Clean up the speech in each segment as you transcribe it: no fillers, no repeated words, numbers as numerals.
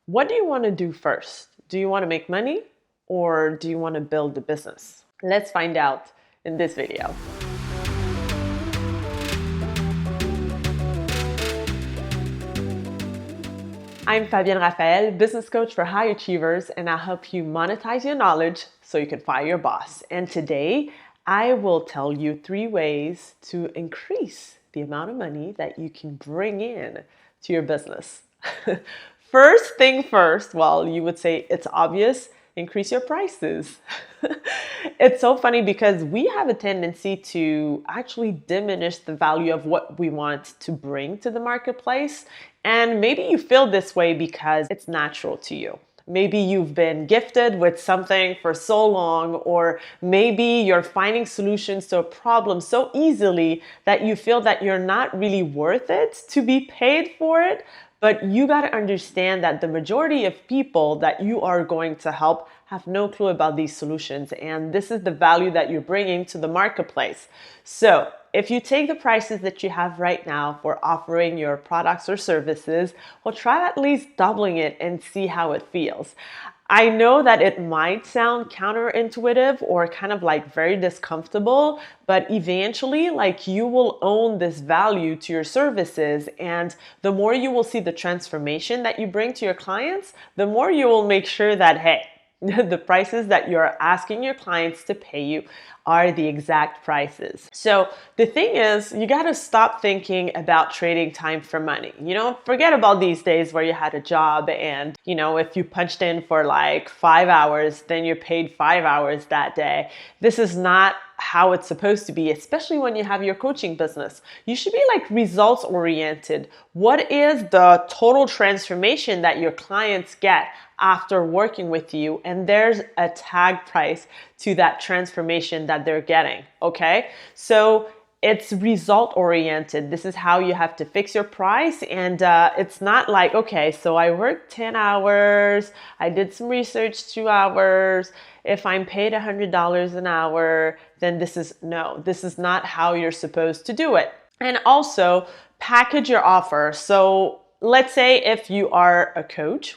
What do you want to do first? Do you want to make money or do you want to build a business? Let's find out in this video. I'm Fabienne Raphael, business coach for high achievers, and I'll help you monetize your knowledge so you can fire your boss. And today, I will tell you 3 ways to increase the amount of money that you can bring in to your business. First thing first, well, you would say it's obvious, increase your prices. It's so funny because we have a tendency to actually diminish the value of what we want to bring to the marketplace. And maybe you feel this way because it's natural to you. Maybe you've been gifted with something for so long, or maybe you're finding solutions to a problem so easily that you feel that you're not really worth it to be paid for it. But you got to understand that the majority of people that you are going to help have no clue about these solutions. And this is the value that you're bringing to the marketplace. So if you take the prices that you have right now for offering your products or services, well, try at least doubling it and see how it feels. I know that it might sound counterintuitive or kind of like very discomfortable, but eventually, like, you will own this value to your services. And the more you will see the transformation that you bring to your clients, the more you will make sure that, hey, the prices that you're asking your clients to pay you are the exact prices. So the thing is, you got to stop thinking about trading time for money. Forget about these days where you had a job and, if you punched in for like 5 hours, then you're paid 5 hours that day. This is not how it's supposed to be, especially when you have your coaching business. You should be like results oriented. What is the total transformation that your clients get after working with you? And there's a tag price to that transformation that they're getting, okay? So it's result oriented. This is how you have to fix your price. And it's not like, okay, so I worked 10 hours, I did some research 2 hours. If I'm paid $100 an hour, then this is not how you're supposed to do it. And also package your offer. So let's say if you are a coach,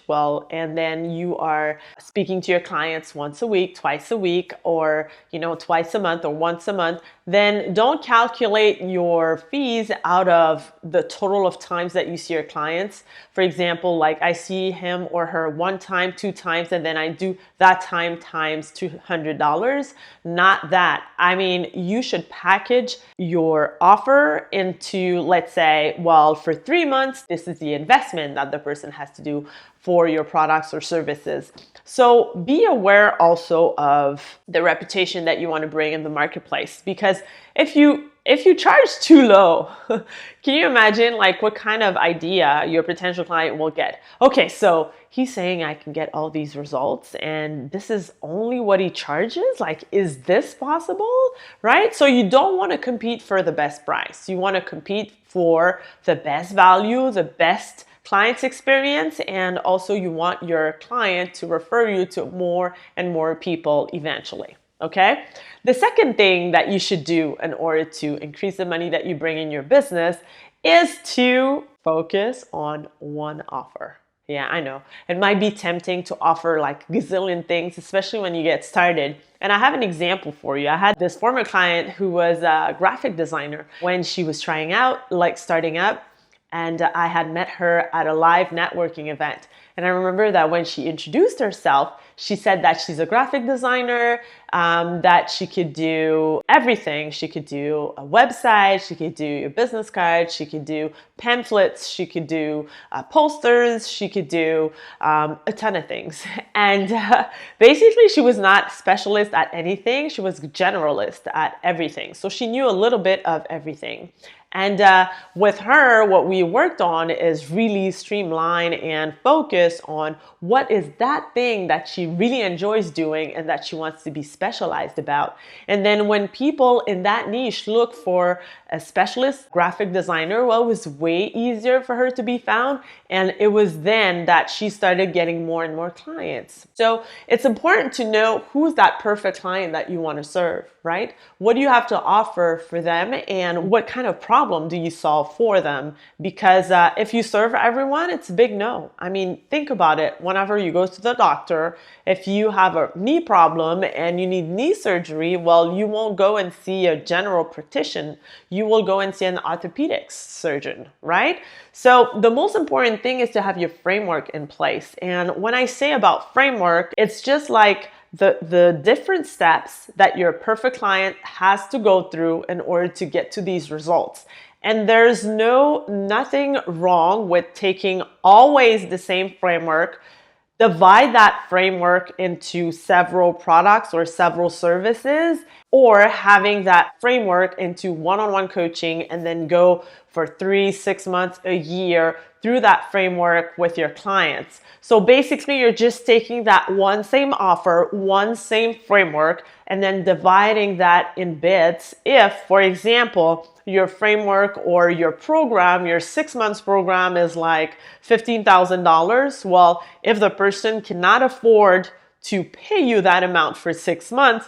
and then you are speaking to your clients once a week, twice a week, or, twice a month or once a month, then don't calculate your fees out of the total of times that you see your clients. For example, like I see him or her 1 time, 2 times, and then I do that time times $200. Not that. I mean, you should package your offer into, let's say, for 3 months, this is the investment that the person has to do for your products or services. So be aware also of the reputation that you want to bring in the marketplace, because if you charge too low, can you imagine like what kind of idea your potential client will get? Okay, so he's saying I can get all these results and this is only what he charges? Like, is this possible? Right? So you don't want to compete for the best price. You want to compete for the best value, the best client's experience, and also you want your client to refer you to more and more people eventually. Okay? The second thing that you should do in order to increase the money that you bring in your business is to focus on one offer. Yeah, I know. It might be tempting to offer like gazillion things, especially when you get started. And I have an example for you. I had this former client who was a graphic designer when she was trying out, like starting up. And I had met her at a live networking event. And I remember that when she introduced herself, she said that she's a graphic designer, that she could do everything. She could do a website, she could do your business card, she could do pamphlets, she could do posters, she could do a ton of things. And basically, she was not specialist at anything. She was generalist at everything. So she knew a little bit of everything. And with her, what we worked on is really streamline and focus on what is that thing that she really enjoys doing and that she wants to be specialized about. And then when people in that niche look for a specialist graphic designer, well, it was way easier for her to be found. And it was then that she started getting more and more clients. So it's important to know who's that perfect client that you want to serve, right? What do you have to offer for them and what kind of product problem do you solve for them? Because if you serve everyone, it's a big no. I mean, think about it. Whenever you go to the doctor, if you have a knee problem and you need knee surgery, well, you won't go and see a general practitioner. You will go and see an orthopedics surgeon, right? So the most important thing is to have your framework in place. And when I say about framework, it's just like the different steps that your perfect client has to go through in order to get to these results. And there's nothing wrong with taking always the same framework, divide that framework into several products or several services, or having that framework into one-on-one coaching and then go for 3, 6 months, a year through that framework with your clients. So basically, you're just taking that one same offer, one same framework, and then dividing that in bits. If, for example, your framework or your program, your 6 months program is like $15,000, well, if the person cannot afford to pay you that amount for 6 months,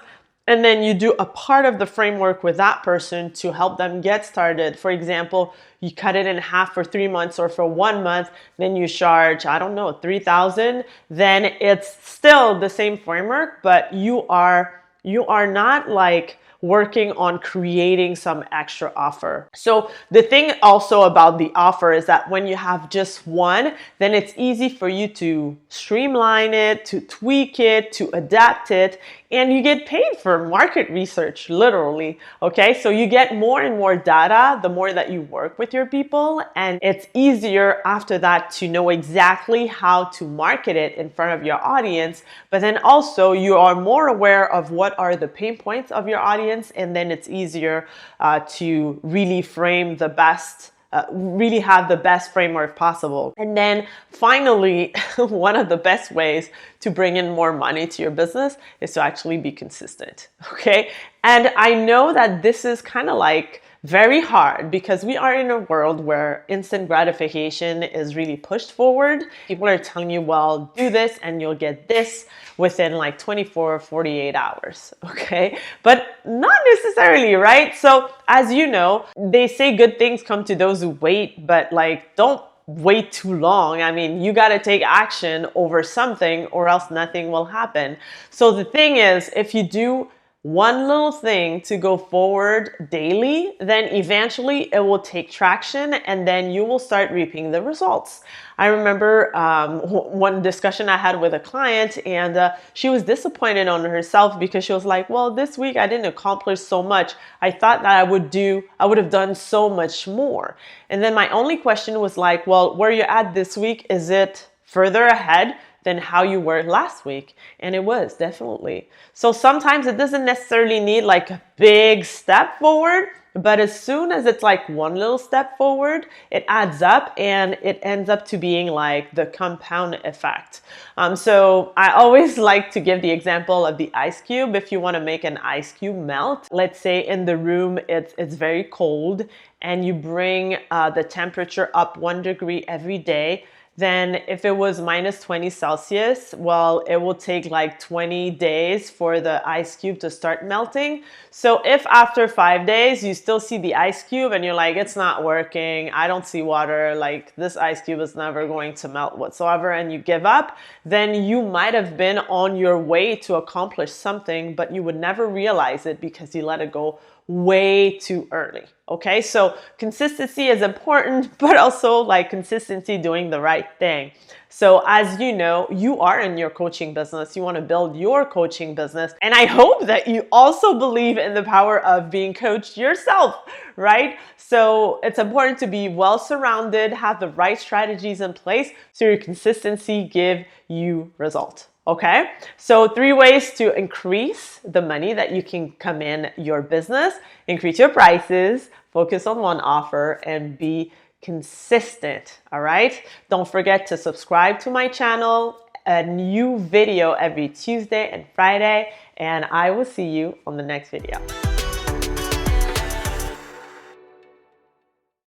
and then you do a part of the framework with that person to help them get started. For example, you cut it in half for 3 months or for 1 month, then you charge, I don't know, $3,000, then it's still the same framework, but you are not like working on creating some extra offer. So the thing also about the offer is that when you have just one, then it's easy for you to streamline it, to tweak it, to adapt it, and you get paid for market research, literally. Okay, so you get more and more data the more that you work with your people, and it's easier after that to know exactly how to market it in front of your audience. But then also you are more aware of what are the pain points of your audience, and then it's easier to really frame the best. Really have the best framework possible. And then finally, one of the best ways to bring in more money to your business is to actually be consistent, okay? And I know that this is kind of like very hard because we are in a world where instant gratification is really pushed forward. People are telling you, well, do this and you'll get this within like 24 or 48 hours, okay? But not necessarily, right? So as you know, they say good things come to those who wait, but like don't wait too long. I mean, you got to take action over something or else nothing will happen. So the thing is, if you do one little thing to go forward daily, then eventually it will take traction and then you will start reaping the results. I remember one discussion I had with a client, and she was disappointed on herself because she was like, well, this week I didn't accomplish so much. I thought that I would have done so much more. And then my only question was like, well, where you're at this week, is it further ahead than how you were last week? And it was, definitely. So sometimes it doesn't necessarily need like a big step forward, but as soon as it's like one little step forward, it adds up and it ends up to being like the compound effect. So I always like to give the example of the ice cube. If you want to make an ice cube melt, let's say in the room it's very cold and you bring the temperature up 1 degree every day. Then if it was minus 20 Celsius, well, it will take like 20 days for the ice cube to start melting. So if after 5 days you still see the ice cube and you're like, it's not working, I don't see water, like this ice cube is never going to melt whatsoever, and you give up, then you might have been on your way to accomplish something, but you would never realize it because you let it go way too early. Okay, so consistency is important, but also like consistency doing the right thing. So as you know, you are in your coaching business. You want to build your coaching business. And I hope that you also believe in the power of being coached yourself, right? So it's important to be well surrounded, have the right strategies in place so your consistency give you results. Okay, so 3 ways to increase the money that you can come in your business: increase your prices, focus on one offer, and be consistent. All right, don't forget to subscribe to my channel. A new video every Tuesday and Friday, and I will see you on the next video.